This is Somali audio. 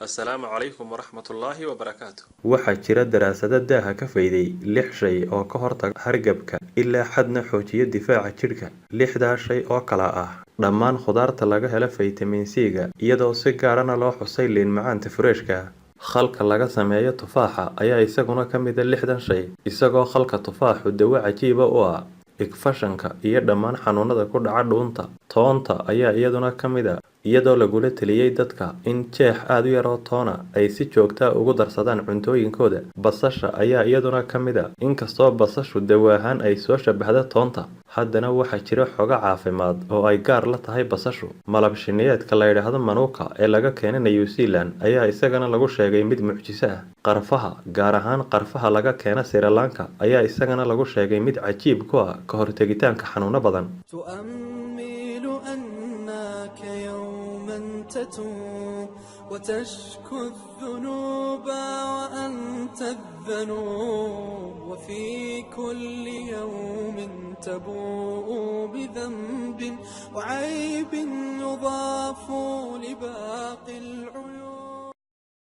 السلام عليكم ورحمة الله وبركاته. waxaa jira daraasado daaha ka fayday 6 shay oo ka hortaga hargabka ilaa xadna xoojiya difaaca jidhka. 6daa shay oo kala ah dhammaan khudaarta laga helo faytamiin C-ga iyadoo si gaarana loo xusay liin macaanta fureeshka. Khalka laga sameeyo tufaaxa ayaa isaguna ka mid ah 6dan shay, isagoo khalka tufaaxu dawo cajiib u ah igfashanka iyo dhammaan xanuunada ku dhaca dhuunta. Toonta ayaa iyaduna ka mid ah, iyadoo lagula taliyay dadka in jeex aad u yar oo toona ay si joogta ah ugu darsadaan cuntooyinkooda. Basasha ayaa iyaduna ka mid ah, inkastoo basashu dawo ahaan ay soo shabahdo toonta, haddana waxaa jira xogo caafimaad oo ay gaar la tahay basashu. Malab shineedka la yidhaahdo manuka ee laga keenay New Zealand ayaa isagana lagu sheegay mid mucjiso ah. Qarfaha, gaar ahaan qarfaha laga keena Sri Lanka, ayaa isagana lagu sheegay mid cajiib ku ah ka hortagitaanka xanuuno badan. تؤمل أنك يوما تتوب وتشكو الذنوب وأنت الذنوب وفي كل يوم تبوء بذنب وعيب يضاف لباقي العيوب.